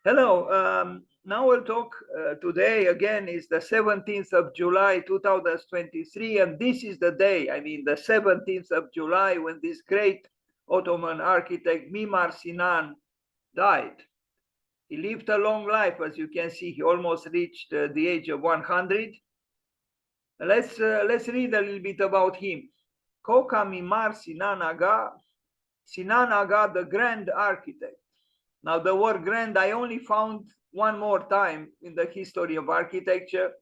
Hello. Now we'll talk today again is the 17th of July 2023, and this is the day, I mean the 17th of July, when this great Ottoman architect Mimar Sinan died. He lived a long life, as you can see. He almost reached the age of 100. Let's read a little bit about him. Koca Mi'mâr Sinân Âğâ, Sinân Âğâ, the grand architect. Now, the word grand, I only found one more time in the history of architecture.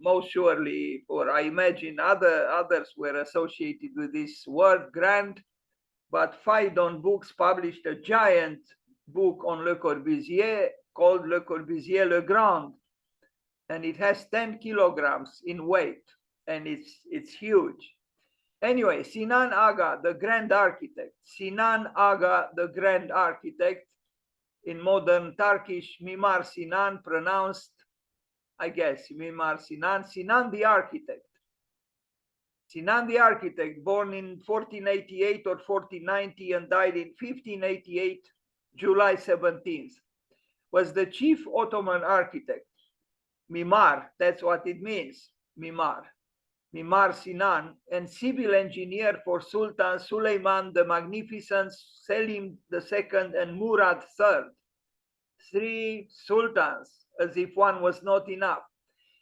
Most surely, or I imagine others were associated with this word grand, but Phaidon Books published a giant book on Le Corbusier called Le Corbusier Le Grand, and it has 10 kilograms in weight, and it's huge. Anyway, Sinân Âğâ, the grand architect. Sinân Âğâ, the grand architect. In modern Turkish, Mimar Sinan, pronounced, I guess, Mimar Sinan. Sinan the architect. Sinan the architect, born in 1488 or 1490 and died in 1588, July 17th, was the chief Ottoman architect. Mimar, that's what it means, Mimar. Mimar Sinan, and civil engineer for Sultans Suleiman the Magnificent, Selim II, and Murad III. 3 sultans, as if one was not enough.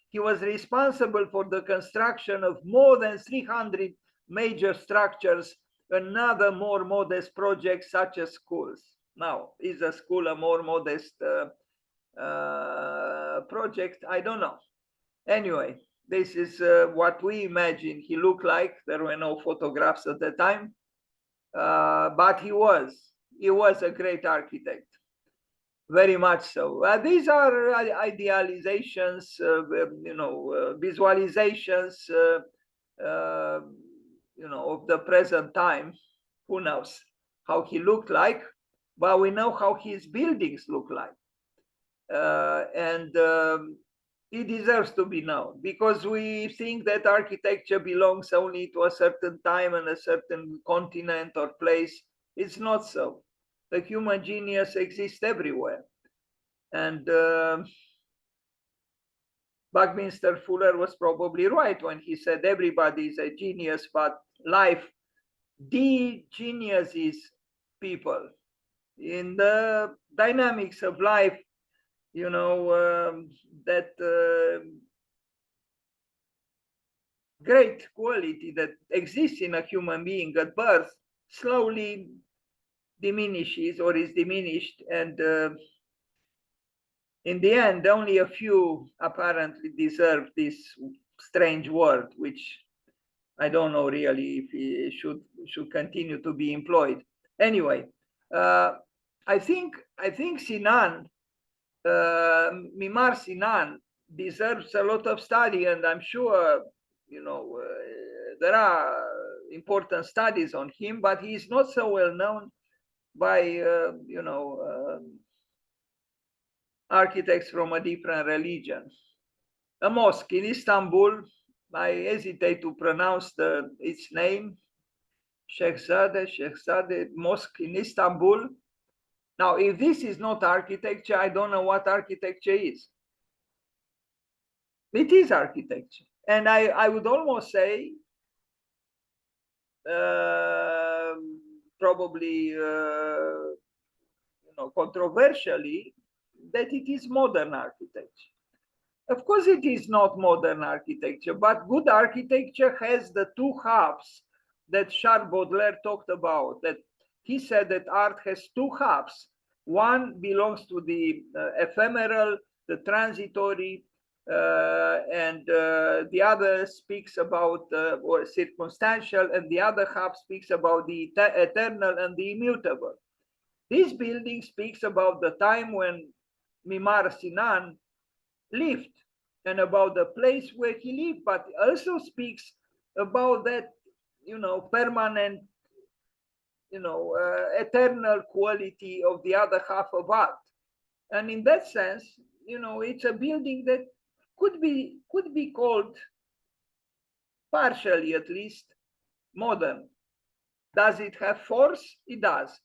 He was responsible for the construction of more than 300 major structures and other more modest projects such as schools. Now, is a school a more modest project? I don't know. Anyway, this is what we imagine he looked like. There were no photographs at the time, but he was a great architect, very much so. These are idealizations, visualizations, of the present time. Who knows how he looked like, but we know how his buildings look like, and he deserves to be known, because we think that architecture belongs only to a certain time and a certain continent or place. It's not so. The human genius exists everywhere. And Buckminster Fuller was probably right when he said everybody is a genius, but life, the genius is people. In the dynamics of life, that great quality that exists in a human being at birth slowly diminishes or is diminished, and in the end only a few apparently deserve this strange word, which I don't know really if it should continue to be employed. Anyway, I think Sinan, Mimar Sinan, deserves a lot of study, and I'm sure there are important studies on him, but he is not so well known by architects from a different religion. A mosque in Istanbul, I hesitate to pronounce its name, Shehzade Mosque in Istanbul. Now, if this is not architecture, I don't know what architecture is. It is architecture. And I would almost say, probably, controversially, that it is modern architecture. Of course, it is not modern architecture, but good architecture has the two halves that Charles Baudelaire talked about. That he said that art has two halves. One belongs to the ephemeral, the transitory, and the other speaks about or circumstantial, and the other half speaks about the eternal and the immutable. This building speaks about the time when Mimar Sinan lived and about the place where he lived, but also speaks about that, permanent, eternal quality of the other half of art. And in that sense, it's a building that could be called, partially at least, modern. Does it have force? It does.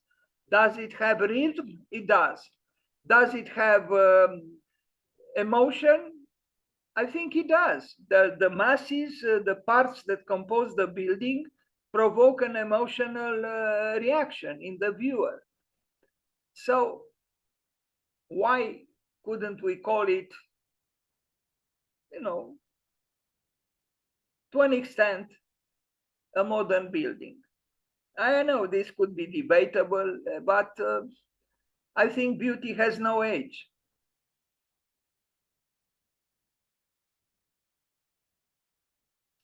Does it have rhythm? It does. Does it have emotion? I think it does. The masses, the parts that compose the building, provoke an emotional reaction in the viewer. So why couldn't we call it, to an extent, a modern building? I know this could be debatable, but I think beauty has no age.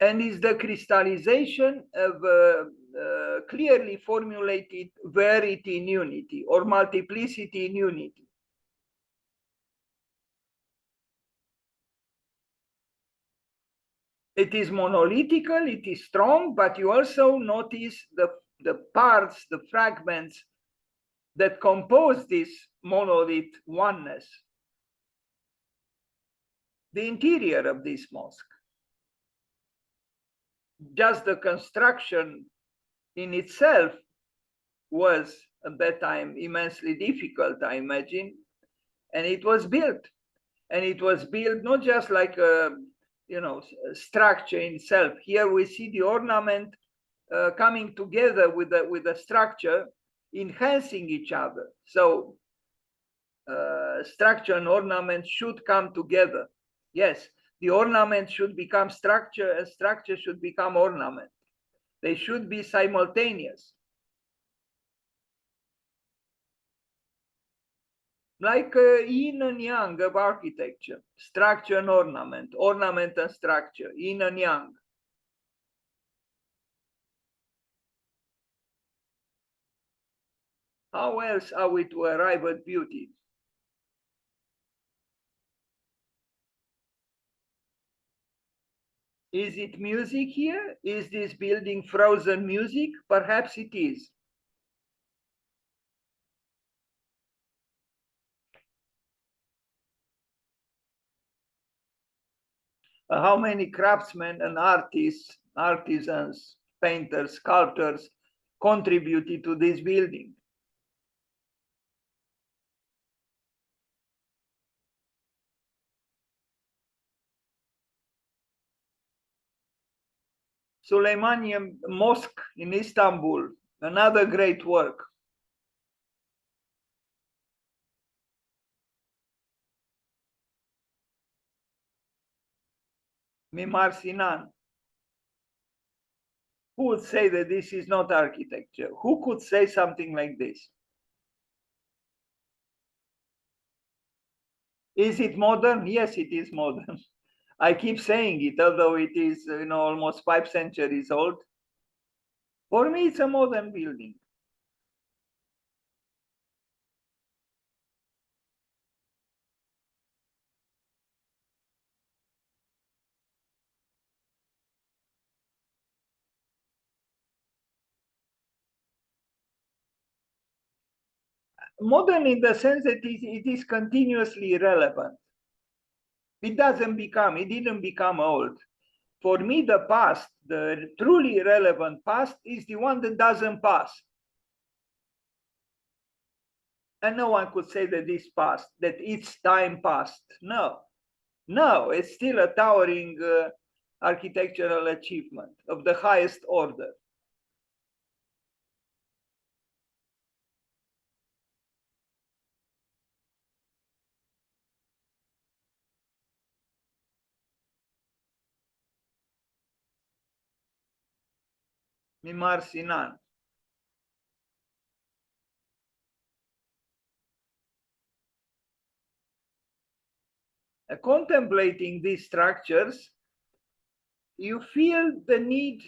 And is the crystallization of clearly formulated verity in unity or multiplicity in unity. It is monolithical, it is strong, but you also notice the parts, the fragments that compose this monolith oneness. The interior of this mosque, just the construction in itself was at that time immensely difficult, I imagine, and it was built. And it was built not just like a structure in itself. Here we see the ornament coming together with the structure, enhancing each other. So structure and ornament should come together. Yes, the ornament should become structure and structure should become ornament. They should be simultaneous. Like yin and yang of architecture, structure and ornament and structure, yin and yang. How else are we to arrive at beauty? Is it music here? Is this building frozen music? Perhaps it is. How many craftsmen and artists, artisans, painters, sculptors contributed to this building? Suleiman Mosque in Istanbul, another great work. Mimar Sinan. Who would say that this is not architecture? Who could say something like this? Is it modern? Yes, it is modern. I keep saying it, although it is almost 5 centuries old. For me, it's a modern building. Modern in the sense that it is continuously relevant. It didn't become old. For me, the past, the truly relevant past, is the one that doesn't pass. And no one could say that this passed, that its time passed. No, it's still a towering architectural achievement of the highest order. Mimar Sinan. Contemplating these structures, you feel the need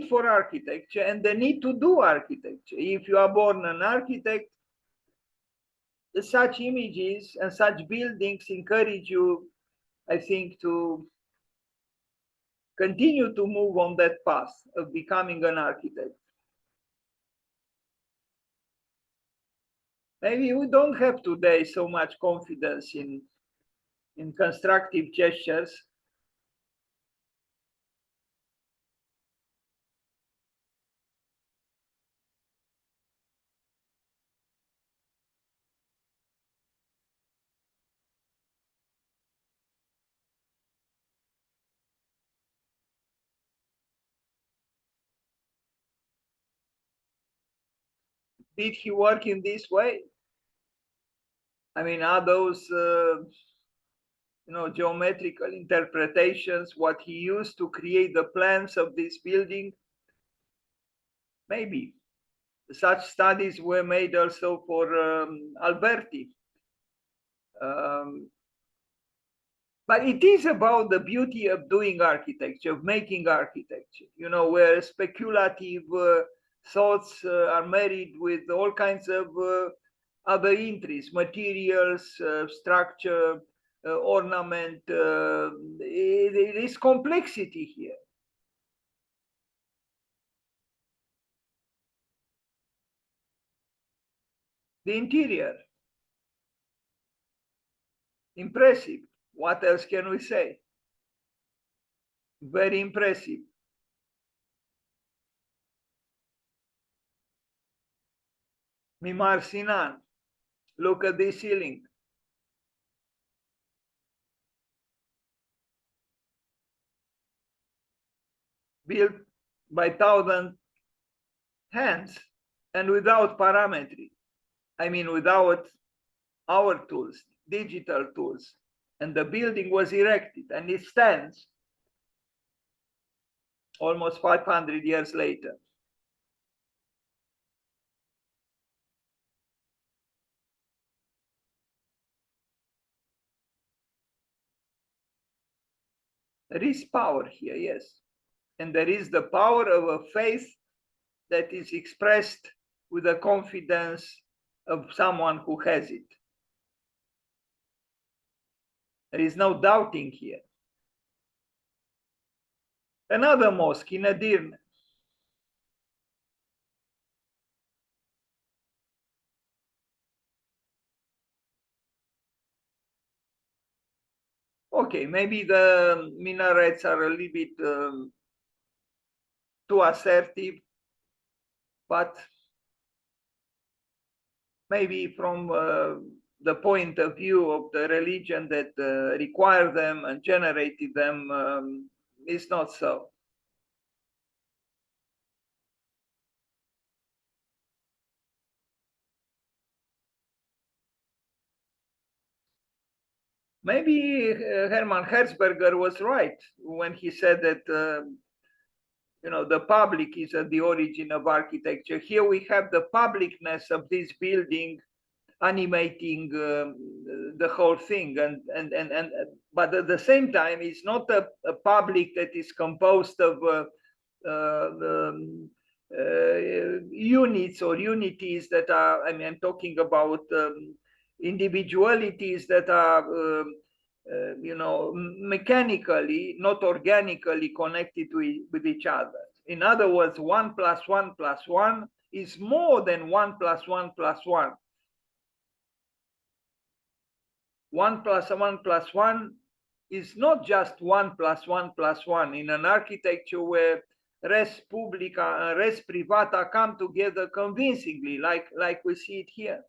for architecture and the need to do architecture. If you are born an architect, such images and such buildings encourage you, I think, to continue to move on that path of becoming an architect. Maybe we don't have today so much confidence in constructive gestures. Did he work in this way? I mean, are those geometrical interpretations what he used to create the plans of this building? Maybe. Such studies were made also for Alberti. But it is about the beauty of doing architecture, of making architecture, where speculative thoughts are married with all kinds of other interests, materials, structure, ornament. There is complexity here. The interior, impressive. What else can we say? Very impressive. Mimar Sinan, look at this ceiling. Built by 1,000 hands and without parametry. I mean, without our tools, digital tools. And the building was erected and it stands almost 500 years later. There is power here, yes. And there is the power of a faith that is expressed with the confidence of someone who has it. There is no doubting here. Another mosque in Edirne. Okay, maybe the minarets are a little bit too assertive, but maybe from the point of view of the religion that required them and generated them, is not so. Maybe Hermann Herzberger was right when he said that the public is at the origin of architecture. Here we have the publicness of this building animating the whole thing, but at the same time, it's not a public that is composed of units or unities that are. I mean, I'm talking about individualities that are. Mechanically, not organically connected with each other. In other words, 1 + 1 + 1 is more than 1 + 1 + 1. 1 + 1 + 1 is not just 1 + 1 + 1 in an architecture where res publica and res privata come together convincingly, like we see it here.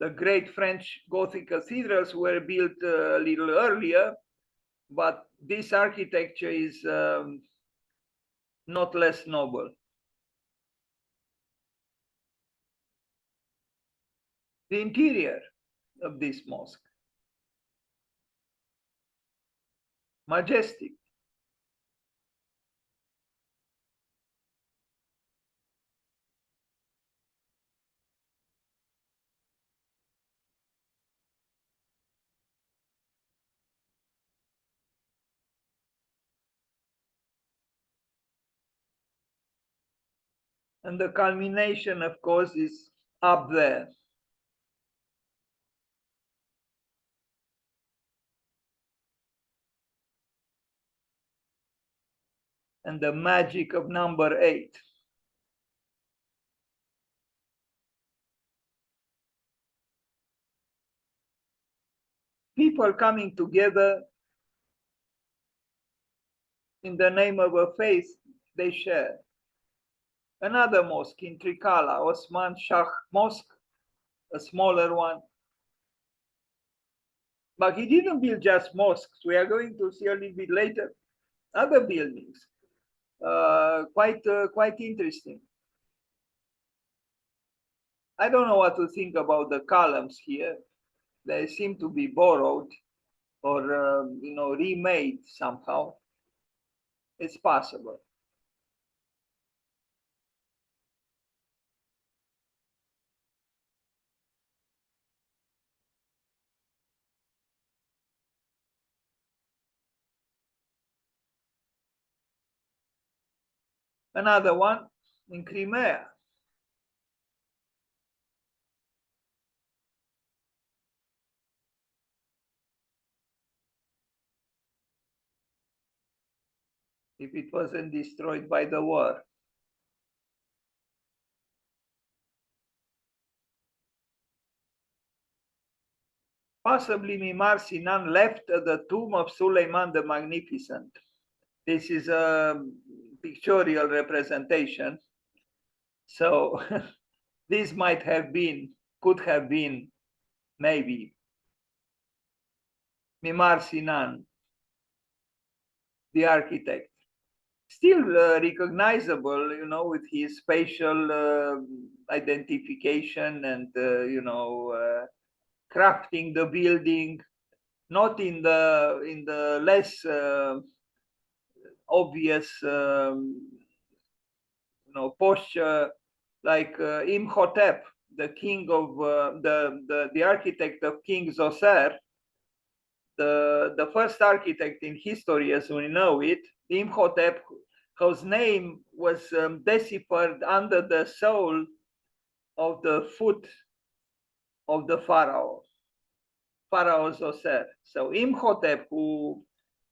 The great French Gothic cathedrals were built a little earlier, but this architecture is not less noble. The interior of this mosque, majestic. And the culmination, of course, is up there. And the magic of number 8. People coming together in the name of a faith they share. Another mosque in Trikala, Osman Shah Mosque, a smaller one. But he didn't build just mosques. We are going to see a little bit later other buildings. Quite interesting. I don't know what to think about the columns here. They seem to be borrowed or remade somehow. It's possible. Another one in Crimea. If it wasn't destroyed by the war. Possibly Mimar Sinan left the tomb of Suleiman the Magnificent. This is a pictorial representation. So this could have been maybe Mimar Sinan, the architect. Still recognizable, with his spatial identification and, crafting the building, not in the less obvious, posture, like Imhotep, the king of the architect of King Zoser, the first architect in history as we know it, Imhotep, whose name was deciphered under the sole of the foot of the Pharaoh Zoser. So Imhotep, who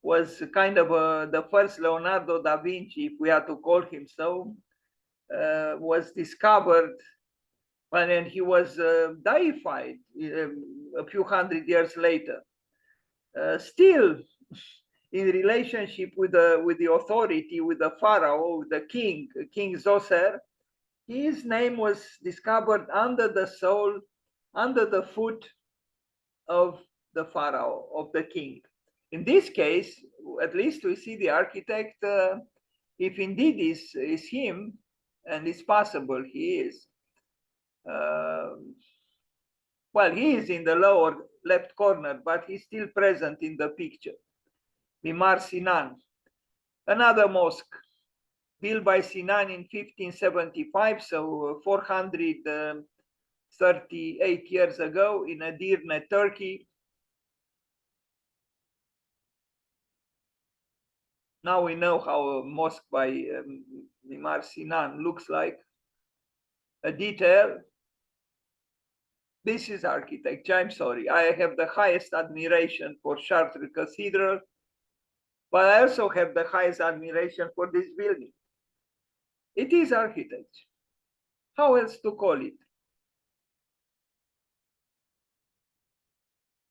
was kind of the first Leonardo da Vinci, if we are to call him so, was discovered and he was deified a few hundred years later. Still in relationship with the authority, with the Pharaoh, with the King Zoser, his name was discovered under the sole, under the foot of the Pharaoh, of the king. In this case, at least we see the architect, if indeed is him, and it's possible he is. Well, he is in the lower left corner, but he's still present in the picture. Mimar Sinan, another mosque built by Sinan in 1575, so 438 years ago in Edirne, Turkey. Now we know how a mosque by Mimar Sinan looks like. A detail. This is architecture. I'm sorry. I have the highest admiration for Chartres Cathedral, but I also have the highest admiration for this building. It is architecture. How else to call it?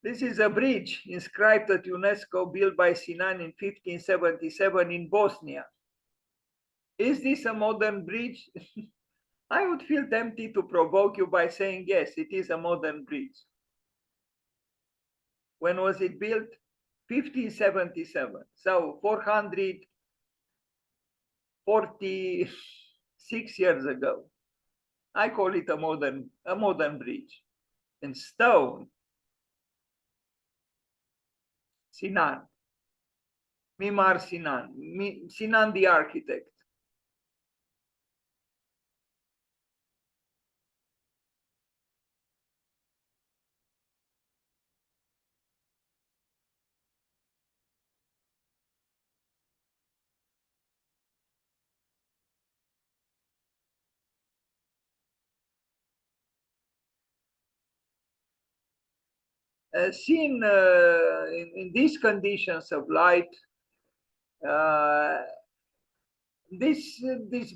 This is a bridge inscribed at UNESCO, built by Sinan in 1577 in Bosnia. Is this a modern bridge? I would feel tempted to provoke you by saying, yes, it is a modern bridge. When was it built? 1577. So 446 years ago. I call it a modern bridge. In stone, Sinan, Mimar Sinan, Sinan the architect. Seen in these conditions of light, this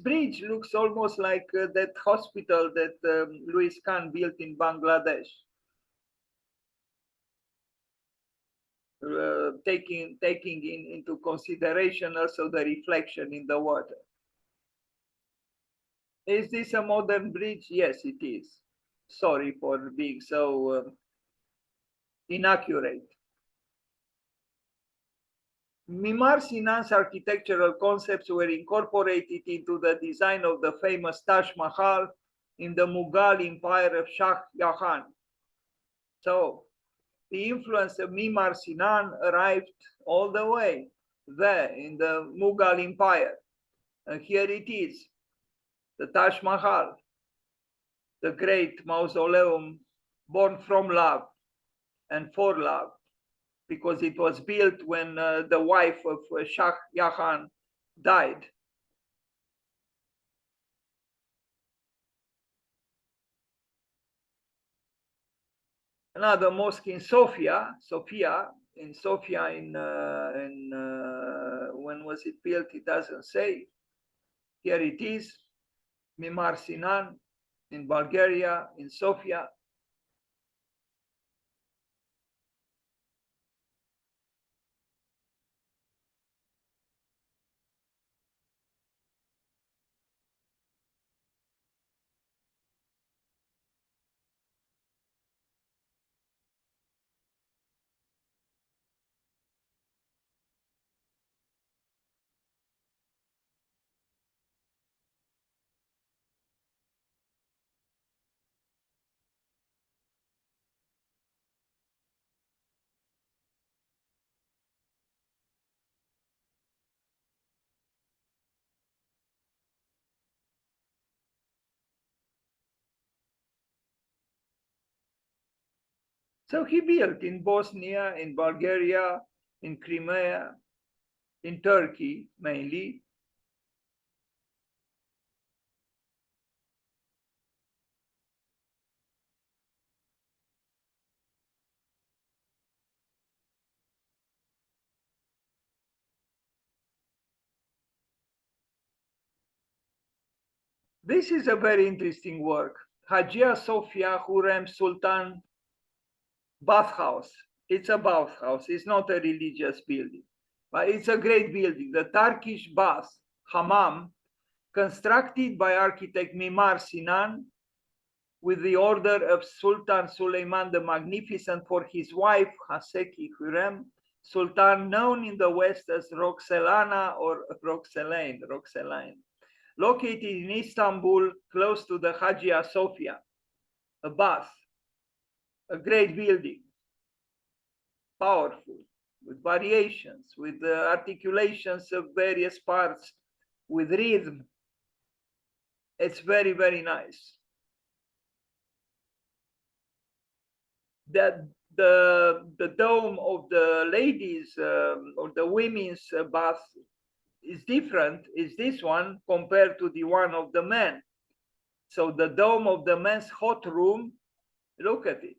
bridge looks almost like that hospital that Louis Khan built in Bangladesh, taking into consideration also the reflection in the water. Is this a modern bridge? Yes, it is. Sorry for being so inaccurate. Mimar Sinan's architectural concepts were incorporated into the design of the famous Taj Mahal in the Mughal Empire of Shah Jahan. So the influence of Mimar Sinan arrived all the way there in the Mughal Empire. And here it is, the Taj Mahal, the great mausoleum born from love and for love, because it was built when the wife of Shah Jahan died. Another mosque in Sofia, when was it built? It doesn't say. Here it is, Mimar Sinan in Bulgaria, in Sofia. So he built in Bosnia, in Bulgaria, in Crimea, in Turkey mainly. This is a very interesting work. Hagia Sophia Hurrem Sultan bathhouse. It's a bathhouse. It's not a religious building, but it's a great building. The Turkish bath, hammam, constructed by architect Mimar Sinan with the order of Sultan Suleiman the Magnificent for his wife Haseki Hurrem, Sultan known in the West as Roxelana or Roxelaine, located in Istanbul, close to the Hagia Sophia, a bath, a great building, powerful, with variations, with the articulations of various parts, with rhythm. It's very, very nice. That the dome of the ladies or the women's bath is different, is this one compared to the one of the men. So the dome of the men's hot room, look at it.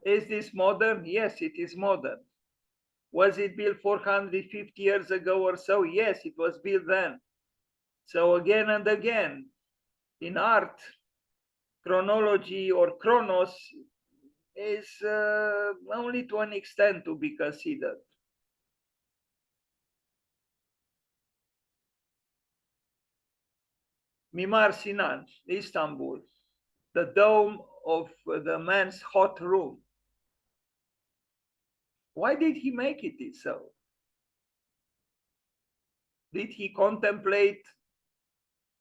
Is this modern? Yes, it is modern. Was it built 450 years ago or so? Yes, it was built then. So again and again, in art, chronology or chronos is only to an extent to be considered. Mimar Sinan, Istanbul, the dome of the man's hot room. Why did he make it so? Did he contemplate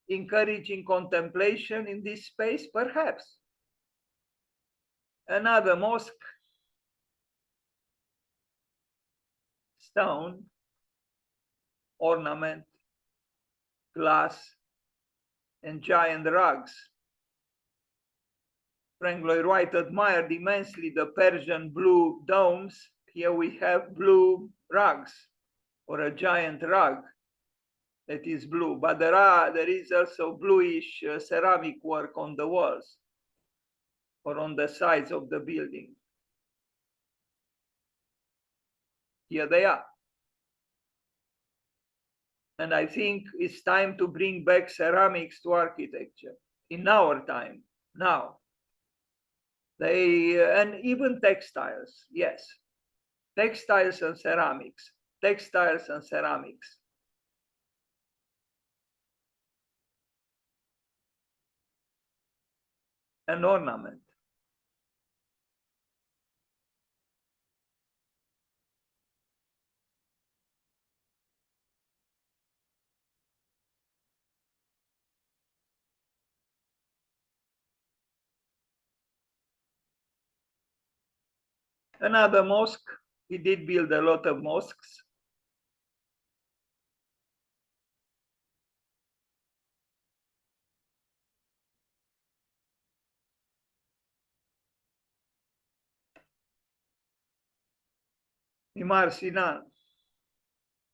encouraging contemplation in this space? Perhaps. Another mosque, stone, ornament, glass, and giant rugs. Frank Lloyd Wright admired immensely the Persian blue domes. Here we have blue rugs, or a giant rug that is blue, but there is also bluish ceramic work on the walls or on the sides of the building. Here they are. And I think it's time to bring back ceramics to architecture in our time, now. And even textiles, yes. Textiles and ceramics, textiles and ceramics. An ornament. Another mosque. He did build a lot of mosques. Mimar Sinan.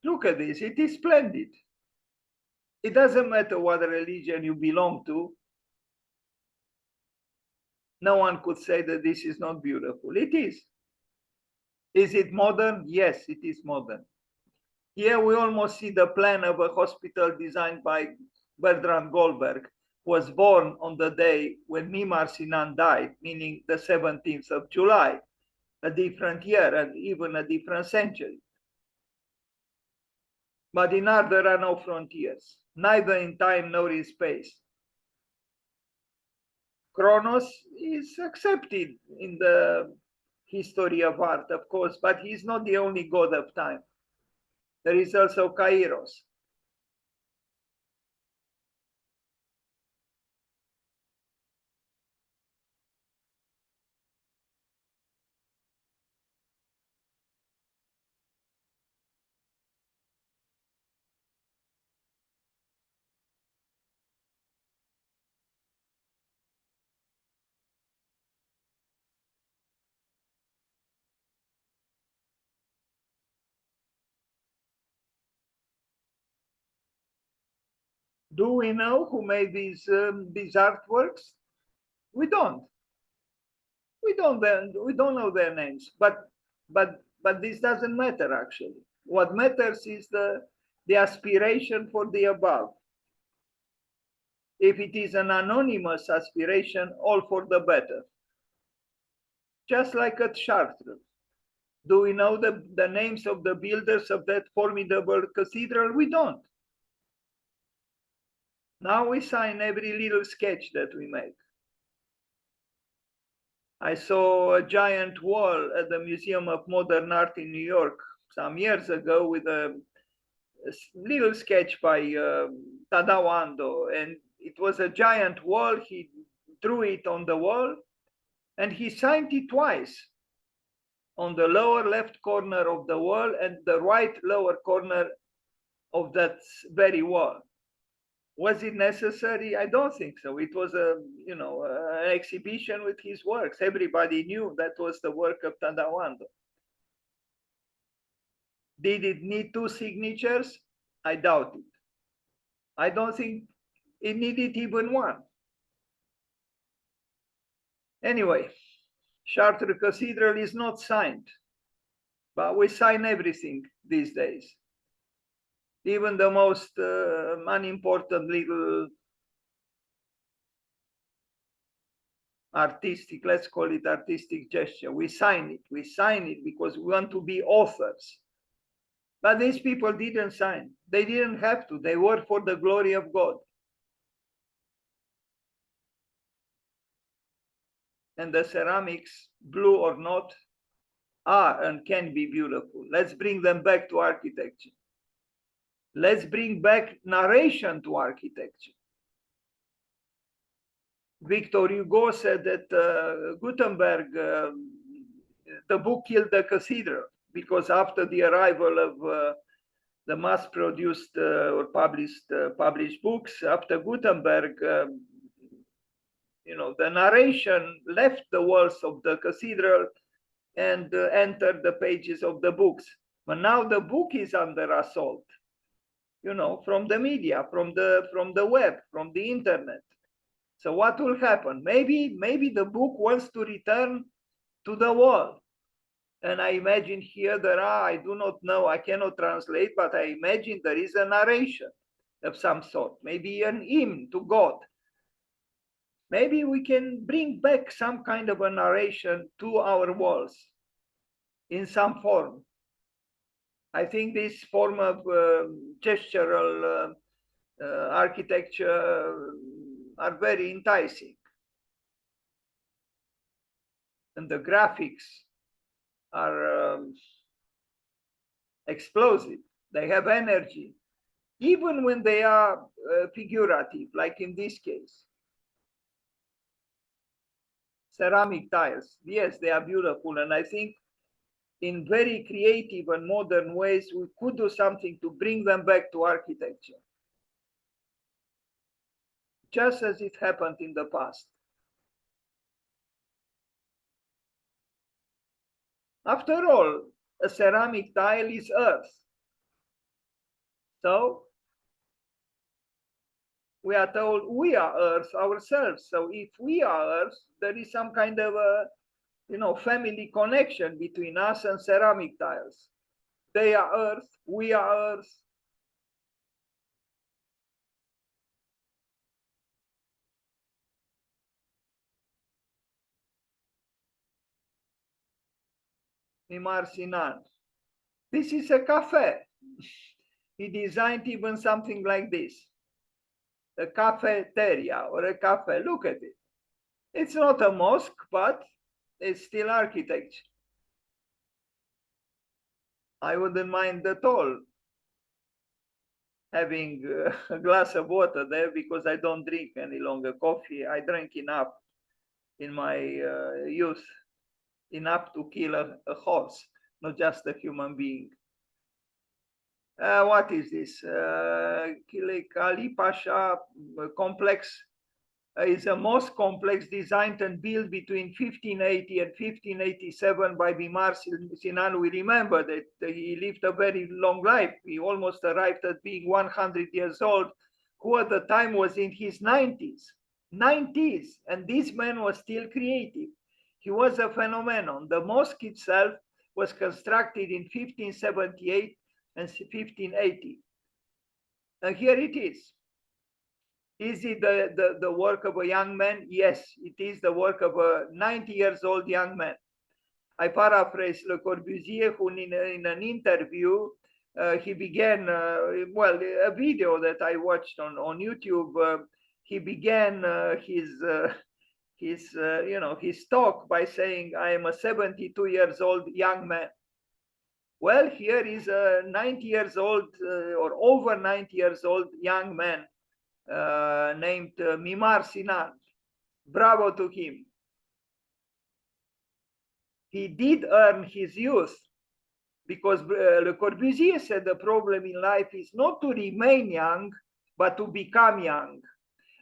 Look at this, it is splendid. It doesn't matter what religion you belong to. No one could say that this is not beautiful. It is. Is it modern? Yes, it is modern. Here we almost see the plan of a hospital designed by Bertrand Goldberg, who was born on the day when Mimar Sinan died, meaning the 17th of July, a different year and even a different century. But in art, there are no frontiers, neither in time nor in space. Kronos is accepted in the history of art, of course, but he's not the only god of time. There is also Kairos. Do we know who made these artworks? We don't. We don't. We don't know their names. But this doesn't matter actually. What matters is the aspiration for the above. If it is an anonymous aspiration, all for the better. Just like at Chartres. Do we know the names of the builders of that formidable cathedral? We don't. Now we sign every little sketch that we make. I saw a giant wall at the Museum of Modern Art in New York some years ago with a little sketch by Tadao Ando, and it was a giant wall. He drew it on the wall, and he signed it twice, on the lower left corner of the wall and the right lower corner of that very wall. Was it necessary? I don't think so. It was an exhibition with his works. Everybody knew that was the work of Tadao Ando. Did it need two signatures? I doubt it. I don't think it needed even one. Anyway, Chartres Cathedral is not signed, but we sign everything these days. Even the most unimportant little artistic, let's call it artistic gesture. We sign it. We sign it because we want to be authors. But these people didn't sign. They didn't have to. They were for the glory of God. And the ceramics, blue or not, are and can be beautiful. Let's bring them back to architecture. Let's bring back narration to architecture. Victor Hugo said that Gutenberg, the book killed the cathedral, because after the arrival of the mass-produced or published books, after Gutenberg, the narration left the walls of the cathedral and entered the pages of the books. But now the book is under assault, from the media, from the web, from the internet. So what will happen? Maybe the book wants to return to the wall. And I imagine here I do not know, I cannot translate, but I imagine there is a narration of some sort, maybe an hymn to God. Maybe we can bring back some kind of a narration to our walls in some form. I think this form of gestural architecture are very enticing. And the graphics are explosive. They have energy, even when they are figurative, like in this case. Ceramic tiles, yes, they are beautiful. And I think in very creative and modern ways, we could do something to bring them back to architecture, just as it happened in the past. After all, a ceramic tile is earth. So we are told we are earth ourselves. So if we are earth, there is some kind of a family connection between us and ceramic tiles. They are earth, we are earth. Mimar Sinan. This is a cafe. He designed even something like this, a cafeteria or a cafe. Look at it. It's not a mosque, but it's still architecture. I wouldn't mind at all having a glass of water there because I don't drink any longer coffee. I drank enough in my youth, enough to kill a horse, not just a human being. What is this? Ali Pasha complex is a mosque complex designed and built between 1580 and 1587 by Mimar Sinan. We remember that he lived a very long life. He almost arrived at being 100 years old, who at the time was in his 90s. 90s, and this man was still creative. He was a phenomenon. The mosque itself was constructed in 1578 and 1580. And here it is. Is it the work of a young man? Yes, it is the work of a 90 years old young man. I paraphrase Le Corbusier, who in an interview, he began, well, a video that I watched on YouTube, he began his talk by saying, I am a 72 years old young man. Well, here is a 90 years old or over 90 years old young man named Mimar Sinan. Bravo to him. He did earn his youth because Le Corbusier said the problem in life is not to remain young, but to become young.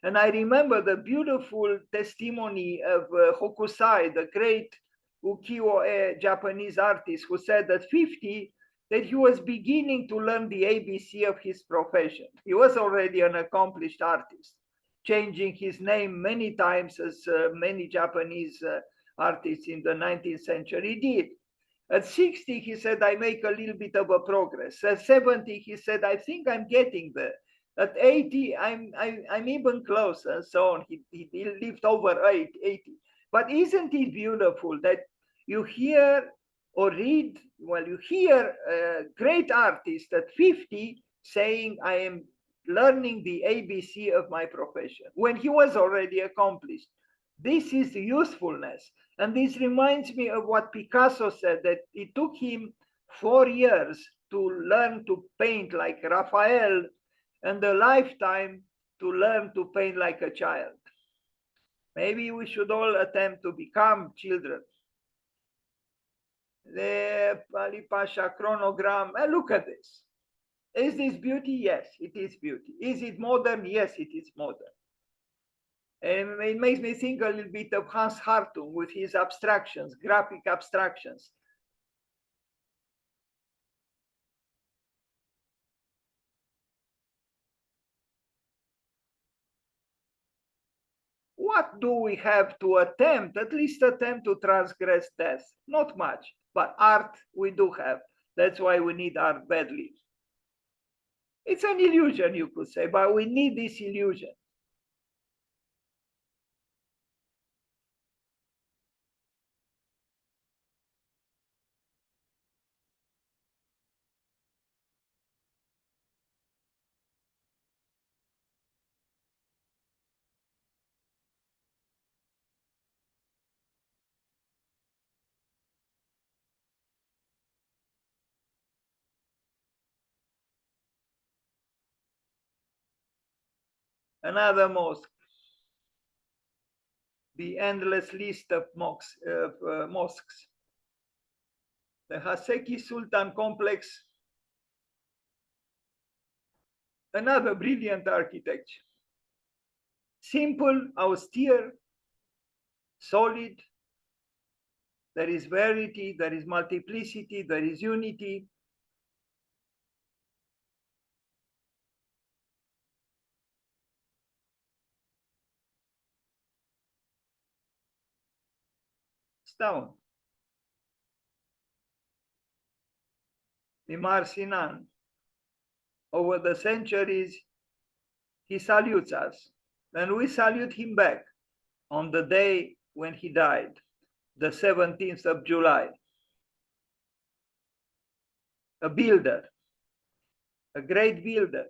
And I remember the beautiful testimony of Hokusai, the great ukiyo-e Japanese artist, who said at 50 that he was beginning to learn the ABC of his profession. He was already an accomplished artist, changing his name many times as many Japanese artists in the 19th century did. At 60, he said, I make a little bit of a progress. At 70, he said, I think I'm getting there. At 80, I'm even closer, and so on. He lived over 80. But isn't it beautiful that you hear or read, well, you hear great artists at 50 saying, I am learning the ABC of my profession, when he was already accomplished. This is usefulness. And this reminds me of what Picasso said, that it took him 4 years to learn to paint like Raphael, and a lifetime to learn to paint like a child. Maybe we should all attempt to become children. The Ali Pasha chronogram, look at this. Is this beauty? Yes, it is beauty. Is it modern? Yes, it is modern. And it makes me think a little bit of Hans Hartung with his abstractions, graphic abstractions. What do we have to attempt, at least attempt to transgress death? Not much, but art we do have. That's why we need art badly. It's an illusion, you could say, but we need this illusion. Another mosque, the endless list of mosques. The Haseki Sultan complex, another brilliant architecture. Simple, austere, solid. There is variety, there is multiplicity, there is unity. Stone. Mimar Sinan. Over the centuries, he salutes us, and we salute him back on the day when he died, the 17th of July. A builder, a great builder.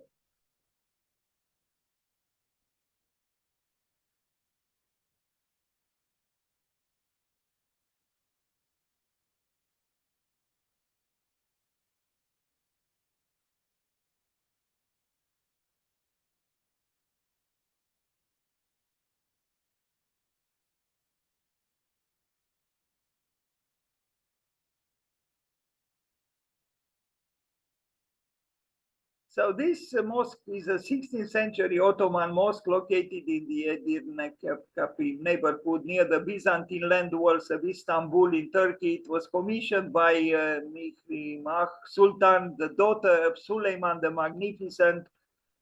So this mosque is a 16th century Ottoman mosque located in the Edirne neighborhood near the Byzantine land walls of Istanbul in Turkey. It was commissioned by Mihrimah Sultan, the daughter of Suleiman the Magnificent,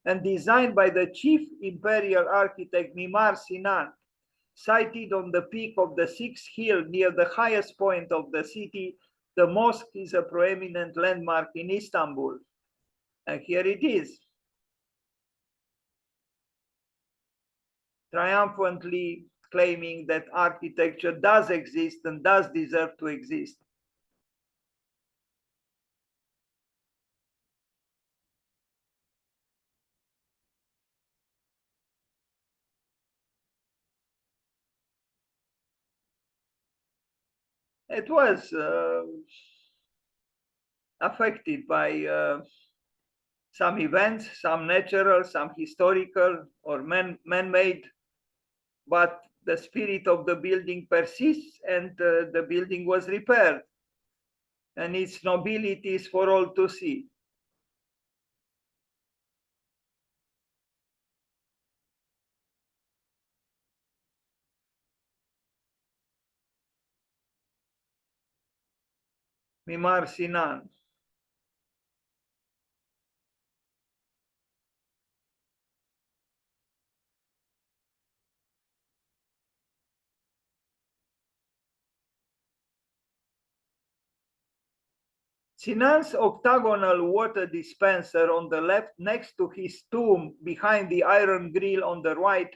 and designed by the chief imperial architect Mimar Sinan. Sited on the peak of the sixth hill near the highest point of the city, the mosque is a prominent landmark in Istanbul. And here it is, triumphantly claiming that architecture does exist and does deserve to exist. It was affected by some events, some natural, some historical or man-made, but the spirit of the building persists, and the building was repaired, and its nobility is for all to see. Mimar Sinan. Sinan's octagonal water dispenser on the left next to his tomb behind the iron grill on the right,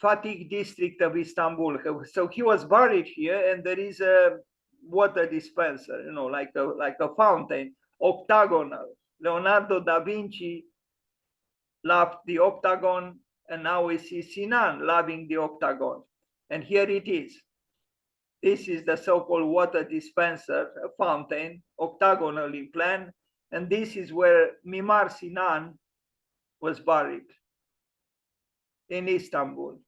Fatih district of Istanbul. So he was buried here, and there is a water dispenser, you know, like a fountain, octagonal. Leonardo da Vinci loved the octagon, and now we see Sinan loving the octagon. And here it is. This is the so-called water dispenser, a fountain, octagonal in plan, and this is where Mimar Sinan was buried, in Istanbul.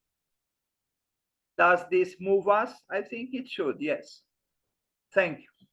Does this move us? I think it should, yes. Thank you.